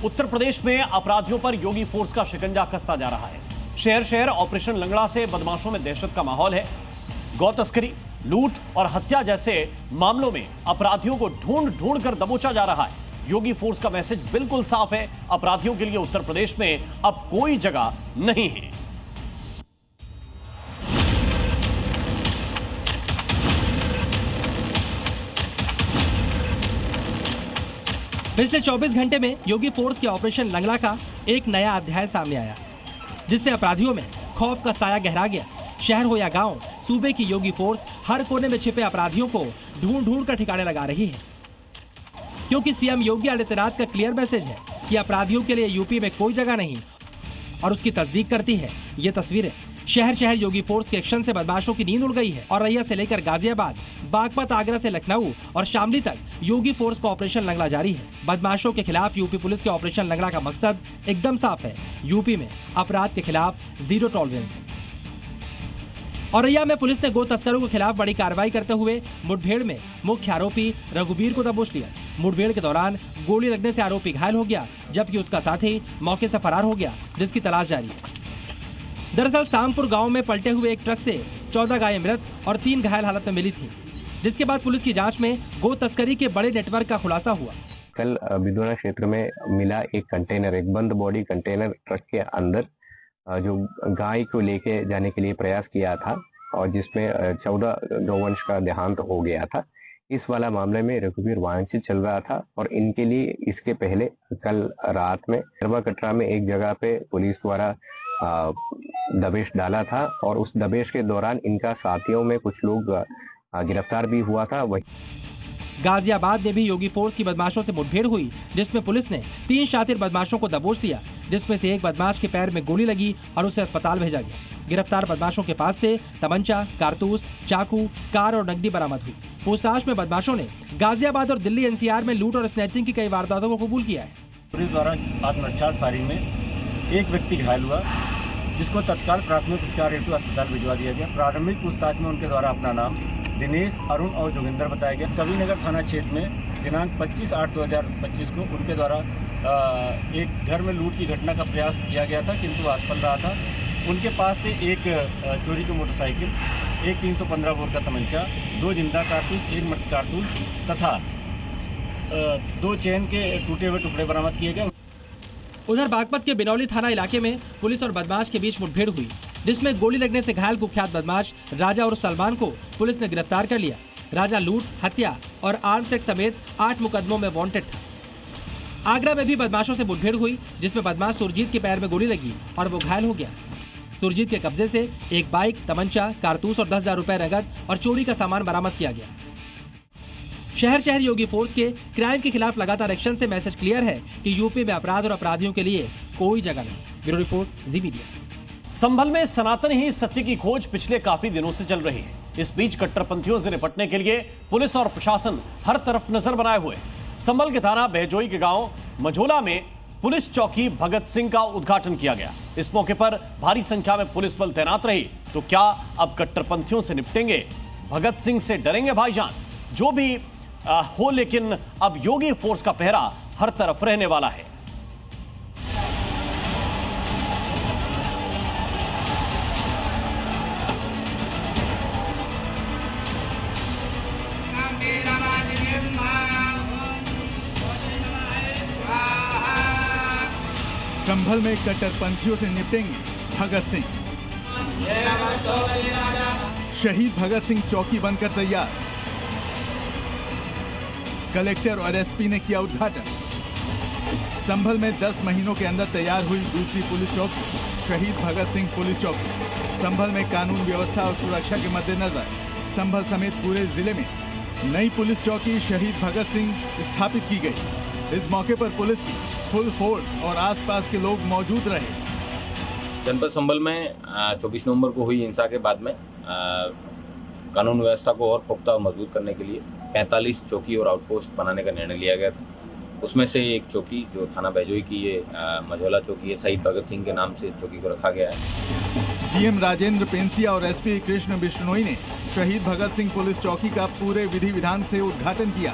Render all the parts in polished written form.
उत्तर प्रदेश में अपराधियों पर योगी फोर्स का शिकंजा कसता जा रहा है। शहर शहर ऑपरेशन लंगड़ा से बदमाशों में दहशत का माहौल है। गौ तस्करी, लूट और हत्या जैसे मामलों में अपराधियों को ढूंढ ढूंढ कर दबोचा जा रहा है। योगी फोर्स का मैसेज बिल्कुल साफ है, अपराधियों के लिए उत्तर प्रदेश में अब कोई जगह नहीं है। पिछले 24 घंटे में योगी फोर्स के ऑपरेशन लंगड़ा का एक नया अध्याय सामने आया, जिससे अपराधियों में खौफ का साया गहरा गया। शहर हो या गांव, सूबे की योगी फोर्स हर कोने में छिपे अपराधियों को ढूंढ ढूंढ कर ठिकाने लगा रही है, क्योंकि सीएम योगी आदित्यनाथ का क्लियर मैसेज है कि अपराधियों के लिए यूपी में कोई जगह नहीं, और उसकी तस्दीक करती है ये तस्वीरें। शहर शहर योगी फोर्स के एक्शन से बदमाशों की नींद उड़ गई है और रैया से लेकर गाजियाबाद, बागपत, आगरा से लखनऊ और शामली तक योगी फोर्स का ऑपरेशन लंगड़ा जारी है। बदमाशों के खिलाफ यूपी पुलिस के ऑपरेशन लंगड़ा का मकसद एकदम साफ है, यूपी में अपराध के खिलाफ जीरो टॉलरेंस है। औरैया में पुलिस ने गो तस्करों के खिलाफ बड़ी कार्रवाई करते हुए मुठभेड़ में मुख्य आरोपी रघुबीर को दबोच लिया। मुठभेड़ के दौरान गोली लगने से आरोपी घायल हो गया, जबकि उसका साथी मौके से फरार हो गया, जिसकी तलाश जारी है। दरअसल सामपुर गांव में पलटे हुए एक ट्रक से 14 गायें मृत और 3 घायल हालत में मिली थी, जिसके बाद पुलिस की जांच में गो तस्करी के बड़े नेटवर्क का खुलासा हुआ। कल बिदुना क्षेत्र में मिला एक कंटेनर, एक बंद बॉडी कंटेनर ट्रक के अंदर जो गाय को लेके जाने के लिए प्रयास किया था और जिसमें 14 गौवंश का देहांत हो गया था। इस वाला मामले में रघुवीर वांछित चल रहा था और इनके लिए इसके पहले कल रात में करवा कटरा में एक जगह पे पुलिस द्वारा दबेश डाला था और उस दबेश के दौरान इनका साथियों में कुछ लोग गिरफ्तार भी हुआ था। वही गाजियाबाद में भी योगी फोर्स की बदमाशों से मुठभेड़ हुई, जिसमें पुलिस ने 3 शातिर बदमाशों को दबोच लिया, जिसमें से एक बदमाश के पैर में गोली लगी और उसे अस्पताल भेजा गया। गिरफ्तार बदमाशों के पास से तमंचा, कारतूस, चाकू, कार और नकदी बरामद हुई। पूछताछ में बदमाशों ने गाजियाबाद और दिल्ली एनसीआर में लूट और स्नैचिंग की कई वारदातों को कबूल किया है। पुलिस द्वारा आत्मरक्षा फायरिंग में एक व्यक्ति घायल हुआ, जिसको तत्काल प्राथमिक उपचार हेतु अस्पताल भिजवा दिया गया। प्रारंभिक पूछताछ में उनके द्वारा अपना नाम दिनेश, अरुण और जोगिंदर बताया गया। कविनगर थाना क्षेत्र में दिनांक 25/8/2025 को उनके द्वारा एक घर में लूट की घटना का प्रयास किया गया था, किंतु असफल रहा था। उनके पास से एक चोरी की मोटरसाइकिल, एक 315 बोर का तमंचा, 2 जिंदा कारतूस, 1 मृत कारतूस तथा 2 चेन के टूटे हुए टुकड़े बरामद किए गए। उधर बागपत के बिनौली थाना इलाके में पुलिस और बदमाश के बीच मुठभेड़ हुई, जिसमें गोली लगने से घायल कुख्यात बदमाश राजा और सलमान को पुलिस ने गिरफ्तार कर लिया। राजा लूट, हत्या और आर्म्स एक्ट समेत 8 मुकदमों में वांटेड था। आगरा में भी बदमाशों से मुठभेड़ हुई, जिसमें बदमाश सुरजीत के पैर में गोली लगी और वो घायल हो गया। सुरजीत के कब्जे से एक बाइक, तमंचा, कारतूस और 10,000 रुपए नकद और चोरी का सामान बरामद किया गया। शहर शहर योगी फोर्स के क्राइम के खिलाफ लगातार एक्शन से मैसेज क्लियर है कि यूपी में अपराध और अपराधियों के लिए कोई जगह नहीं। ब्यूरो रिपोर्ट, जी मीडिया। संभल में सनातन ही सत्य की खोज पिछले काफी दिनों से चल रही है। इस बीच कट्टरपंथियों से निपटने के लिए पुलिस और प्रशासन हर तरफ नजर बनाए हुए। संभल के थाना बहजोई के गांव मझोला में पुलिस चौकी भगत सिंह का उद्घाटन किया गया। इस मौके पर भारी संख्या में पुलिस बल तैनात रही। तो क्या अब कट्टरपंथियों से निपटेंगे? भगत सिंह से डरेंगे भाईजान? जो भी हो, लेकिन अब योगी फोर्स का पहरा हर तरफ रहने वाला है। संभल में कट्टरपंथियों से निपटेंगे भगत सिंह। शहीद भगत सिंह चौकी बनकर तैयार। कलेक्टर और एसपी ने किया उद्घाटन। संभल में 10 महीनों के अंदर तैयार हुई दूसरी पुलिस चौकी, शहीद भगत सिंह पुलिस चौकी। संभल में कानून व्यवस्था और सुरक्षा के मद्देनजर संभल समेत पूरे जिले में नई पुलिस चौकी शहीद भगत सिंह स्थापित की गई। इस मौके पर पुलिस की फुल फोर्स और आसपास के लोग मौजूद रहे। जनपद संभल में 24 नवंबर को हुई हिंसा के बाद में कानून व्यवस्था को और पुख्ता और मजबूत करने के लिए 45 चौकी और आउटपोस्ट बनाने का निर्णय लिया गया था। उसमें से एक चौकी जो थाना बहजोई की ये मझोला चौकी है, शहीद भगत सिंह के नाम से इस चौकी को रखा गया है। जीएम राजेंद्र पेंसिया और एसपी कृष्ण बिश्नोई ने शहीद भगत सिंह पुलिस चौकी का पूरे विधि विधान से उद्घाटन किया।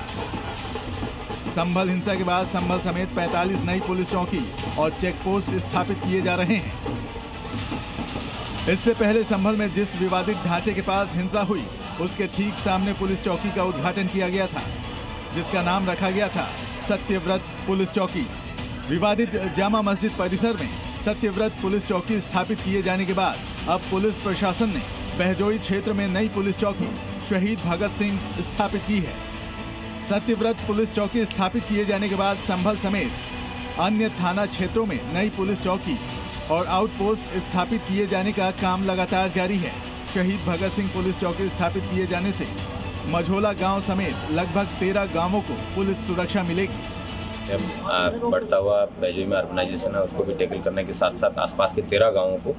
संभल हिंसा के बाद संभल समेत 45 नई पुलिस चौकी और चेक पोस्ट स्थापित किए जा रहे हैं। इससे पहले संभल में जिस विवादित ढांचे के पास हिंसा हुई उसके ठीक सामने पुलिस चौकी का उद्घाटन किया गया था, जिसका नाम रखा गया था सत्यव्रत पुलिस चौकी। विवादित जामा मस्जिद परिसर में सत्यव्रत पुलिस चौकी स्थापित किए जाने के बाद अब पुलिस प्रशासन ने बहजोई क्षेत्र में नई पुलिस चौकी शहीद भगत सिंह स्थापित की है। सत्यव्रत पुलिस चौकी स्थापित किए जाने के बाद संभल समेत अन्य थाना क्षेत्रों में नई पुलिस चौकी और आउटपोस्ट स्थापित किए जाने का काम लगातार जारी है। शहीद भगत सिंह पुलिस चौकी स्थापित किए जाने से मझोला गांव समेत लगभग 13 गांवों को पुलिस सुरक्षा मिलेगी। बढ़ता हुआ बहजोई में अर्बनाइजेशन है, उसको भी टैकल करने के साथ साथ आसपास के 13 गांवों को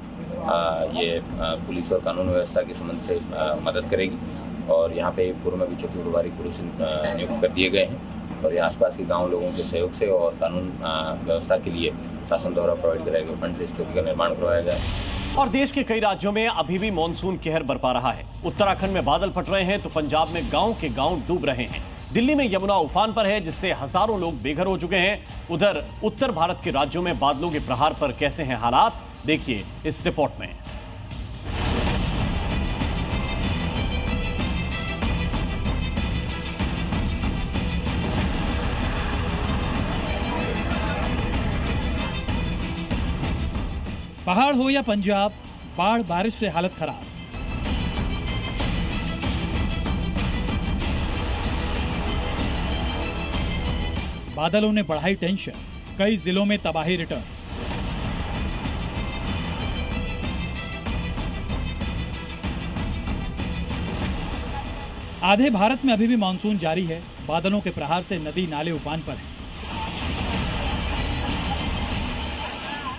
ये पुलिस और कानून व्यवस्था के संबंध से मदद करेगी। और यहाँ पे पूर्व में भी चौकी प्रभारी पुलिस नियुक्त कर दिए गए हैं और ये आसपास के गाँव लोगों के सहयोग से और कानून व्यवस्था के लिए शासन द्वारा प्रोवाइड कराए गए फंड से इस चौकी का निर्माण करवाया गया है। और देश के कई राज्यों में अभी भी मानसून कहर बरपा रहा है। उत्तराखंड में बादल फट रहे हैं तो पंजाब में गांव के गांव डूब रहे हैं। दिल्ली में यमुना उफान पर है, जिससे हजारों लोग बेघर हो चुके हैं। उधर उत्तर भारत के राज्यों में बादलों के प्रहार पर कैसे हैं हालात, देखिए इस रिपोर्ट में। पहाड़ हो या पंजाब, बाढ़ बारिश से हालत खराब। बादलों ने बढ़ाई टेंशन, कई जिलों में तबाही रिटर्न्स। आधे भारत में अभी भी मानसून जारी है। बादलों के प्रहार से नदी नाले उफान पर हैं।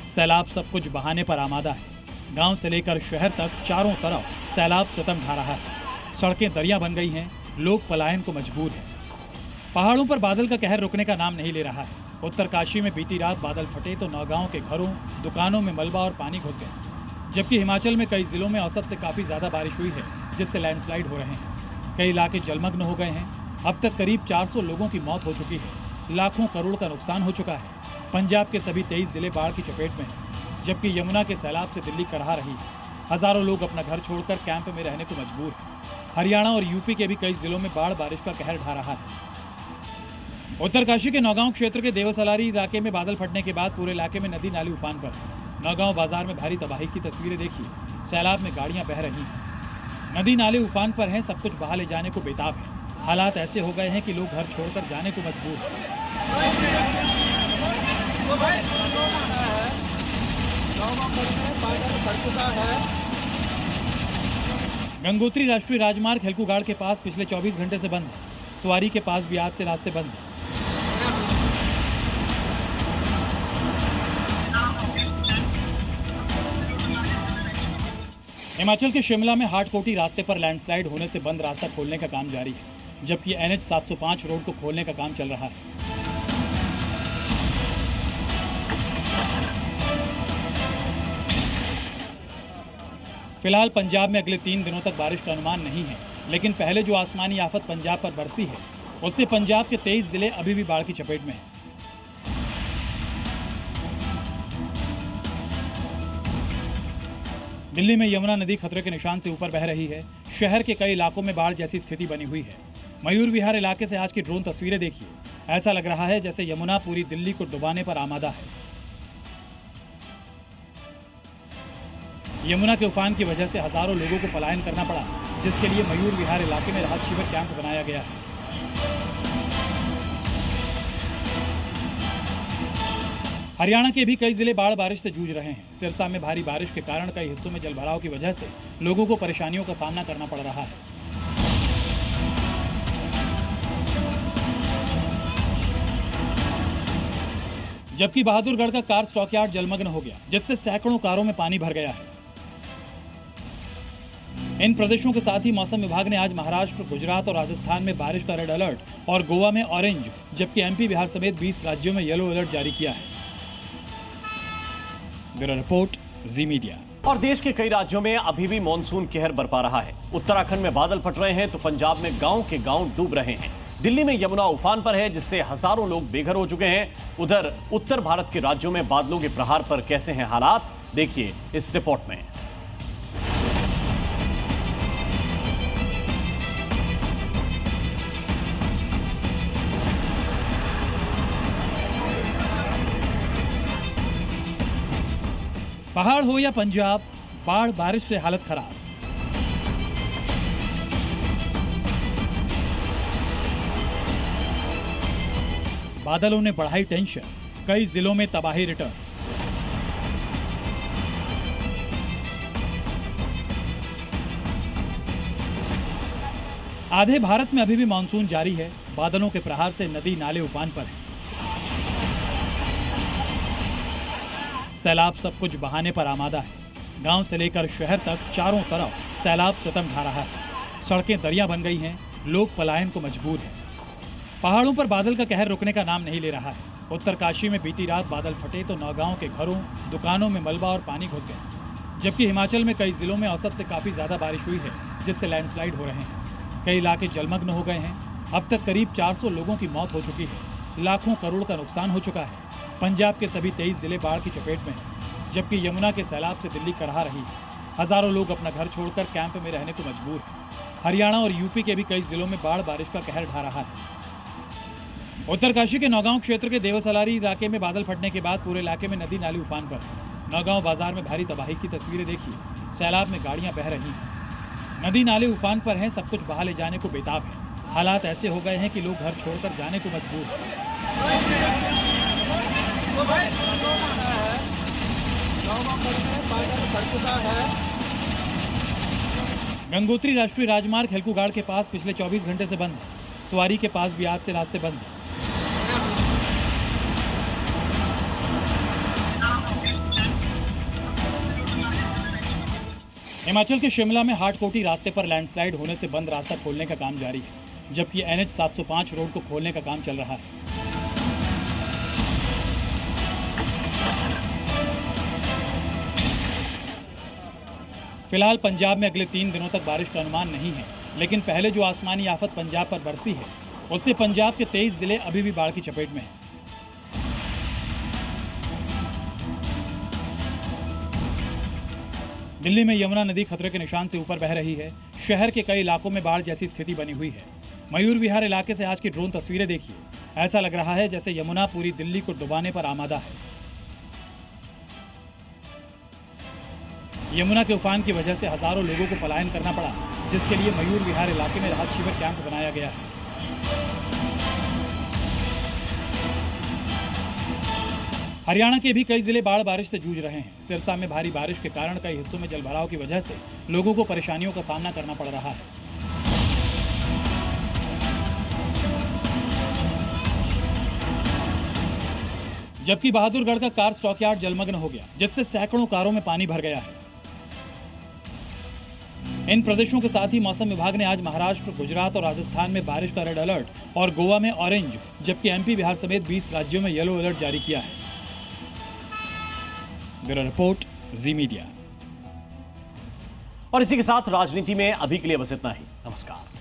सैलाब सब कुछ बहाने पर आमादा है। गांव से लेकर शहर तक चारों तरफ सैलाब सितम ढा रहा है। सड़कें दरिया बन गई हैं, लोग पलायन को मजबूर हैं। पहाड़ों पर बादल का कहर रुकने का नाम नहीं ले रहा है। उत्तरकाशी में बीती रात बादल फटे तो नौगांव के घरों, दुकानों में मलबा और पानी घुस गया। जबकि हिमाचल में कई जिलों में औसत से काफी ज्यादा बारिश हुई है, जिससे लैंडस्लाइड हो रहे हैं। कई इलाके जलमग्न हो गए हैं। अब तक करीब 400 लोगों की मौत हो चुकी है। लाखों करोड़ का नुकसान हो चुका है। पंजाब के सभी 23 जिले बाढ़ की चपेट में हैं, जबकि यमुना के सैलाब से दिल्ली कड़हा रही है। हजारों लोग अपना घर छोड़कर कैंप में रहने को मजबूर हैं। हरियाणा और यूपी के भी कई जिलों में बाढ़ बारिश का कहर ढा रहा है। उत्तरकाशी के नौगांव क्षेत्र के देवसलारी इलाके में बादल फटने के बाद पूरे इलाके में नदी नाली उफान पर। नौगांव बाजार में भारी तबाही की तस्वीरें देखिए। सैलाब में गाड़ियां बह रही हैं, नदी नाले उफान पर हैं, सब कुछ बहा ले जाने को बेताब है। हालात ऐसे हो गए हैं कि लोग घर छोड़कर जाने को मजबूर हैं। गंगोत्री राष्ट्रीय राजमार्ग हेलकुगाड़ के पास पिछले 24 घंटे से बंद है। सवारी के पास भी आज से रास्ते बंद हैं। हिमाचल के शिमला में हाटकोटी रास्ते पर लैंडस्लाइड होने से बंद रास्ता खोलने का काम जारी है, जबकि NH 705 रोड को खोलने का काम चल रहा है। फिलहाल पंजाब में अगले 3 दिनों तक बारिश का अनुमान नहीं है, लेकिन पहले जो आसमानी आफत पंजाब पर बरसी है, उससे पंजाब के 23 जिले अभी भी बाढ़ की चपेट में हैं। दिल्ली में यमुना नदी खतरे के निशान से ऊपर बह रही है। शहर के कई इलाकों में बाढ़ जैसी स्थिति बनी हुई है। मयूर विहार इलाके से आज की ड्रोन तस्वीरें देखिए। ऐसा लग रहा है जैसे यमुना पूरी दिल्ली को डुबाने पर आमादा है। यमुना के उफान की वजह से हजारों लोगों को पलायन करना पड़ा, जिसके लिए मयूर विहार इलाके में राहत शिविर कैंप बनाया गया है। हरियाणा के भी कई जिले बाढ़ बारिश से जूझ रहे हैं। सिरसा में भारी बारिश के कारण कई हिस्सों में जलभराव की वजह से लोगों को परेशानियों का सामना करना पड़ रहा है। जबकि बहादुरगढ़ का कार स्टॉकयार्ड जलमग्न हो गया, जिससे सैकड़ों कारों में पानी भर गया है। इन प्रदेशों के साथ ही मौसम विभाग ने आज महाराष्ट्र, गुजरात और राजस्थान में बारिश का रेड अलर्ट और गोवा में ऑरेंज, जबकि MP, बिहार समेत 20 राज्यों में येलो अलर्ट जारी किया है। ब्यूरो रिपोर्ट, जी मीडिया। और देश के कई राज्यों में अभी भी मानसून कहर बरपा रहा है। उत्तराखंड में बादल फट रहे हैं तो पंजाब में गांव के गांव डूब रहे हैं। दिल्ली में यमुना उफान पर है, जिससे हजारों लोग बेघर हो चुके हैं। उधर उत्तर भारत के राज्यों में बादलों के प्रहार पर कैसे हैं हालात, देखिए इस रिपोर्ट में। पहाड़ हो या पंजाब, बाढ़ बारिश से हालत खराब। बादलों ने बढ़ाई टेंशन, कई जिलों में तबाही रिटर्न्स। आधे भारत में अभी भी मानसून जारी है। बादलों के प्रहार से नदी नाले उफान पर हैं। सैलाब सब कुछ बहाने पर आमादा है। गांव से लेकर शहर तक चारों तरफ सैलाब सितम ढा रहा है। सड़कें दरिया बन गई हैं, लोग पलायन को मजबूर हैं। पहाड़ों पर बादल का कहर रुकने का नाम नहीं ले रहा है। उत्तरकाशी में बीती रात बादल फटे तो नौगांव के घरों, दुकानों में मलबा और पानी घुस गया। जबकि हिमाचल में कई जिलों में औसत से काफी ज्यादा बारिश हुई है, जिससे लैंडस्लाइड हो रहे हैं। कई इलाके जलमग्न हो गए हैं। अब तक करीब 400 लोगों की मौत हो चुकी है। लाखों करोड़ का नुकसान हो चुका है। पंजाब के सभी 23 जिले बाढ़ की चपेट में हैं, जबकि यमुना के सैलाब से दिल्ली करहा रही है। हजारों लोग अपना घर छोड़कर कैंप में रहने को मजबूर हैं। हरियाणा और यूपी के भी कई जिलों में बाढ़ बारिश का कहर ढा रहा है। उत्तरकाशी के नौगांव क्षेत्र के देवसलारी इलाके में बादल फटने के बाद पूरे इलाके में नदी नाली उफान पर है। नौगांव बाजार में भारी तबाही की तस्वीरें देखिए। सैलाब में गाड़ियां बह रही हैं। नदी नाले उफान पर हैं, सब कुछ बहा ले जाने को बेताब है। हालात ऐसे हो गए हैं कि लोग घर छोड़कर जाने को मजबूर हैं। गंगोत्री राष्ट्रीय राजमार्ग हेलकुगाड़ के पास पिछले 24 घंटे से बंद है। स्वारी के पास भी आज से रास्ते बंद हैं। हिमाचल के शिमला में हाटकोटी रास्ते पर लैंडस्लाइड होने से बंद रास्ता खोलने का काम जारी है, जबकि NH 705 रोड को खोलने का काम चल रहा है। फिलहाल पंजाब में अगले 3 दिनों तक बारिश का अनुमान नहीं है, लेकिन पहले जो आसमानी आफत पंजाब पर बरसी है, उससे पंजाब के 23 जिले अभी भी बाढ़ की चपेट में हैं। दिल्ली में यमुना नदी खतरे के निशान से ऊपर बह रही है। शहर के कई इलाकों में बाढ़ जैसी स्थिति बनी हुई है। मयूर विहार इलाके से आज की ड्रोन तस्वीरें देखिए। ऐसा लग रहा है जैसे यमुना पूरी दिल्ली को डुबाने पर आमादा है। यमुना के उफान की वजह से हजारों लोगों को पलायन करना पड़ा, जिसके लिए मयूर विहार इलाके में राहत शिविर कैंप बनाया गया है। हरियाणा के भी कई जिले बाढ़ बारिश से जूझ रहे हैं। सिरसा में भारी बारिश के कारण कई हिस्सों में जलभराव की वजह से लोगों को परेशानियों का सामना करना पड़ रहा है। जबकि बहादुरगढ़ का कार स्टॉकयार्ड जलमग्न हो गया, जिससे सैकड़ों कारों में पानी भर गया है। इन प्रदेशों के साथ ही मौसम विभाग ने आज महाराष्ट्र, गुजरात और राजस्थान में बारिश का रेड अलर्ट और गोवा में ऑरेंज, जबकि MP, बिहार समेत 20 राज्यों में येलो अलर्ट जारी किया है। ब्यूरो रिपोर्ट, जी मीडिया। और इसी के साथ राजनीति में अभी के लिए बस इतना ही। नमस्कार।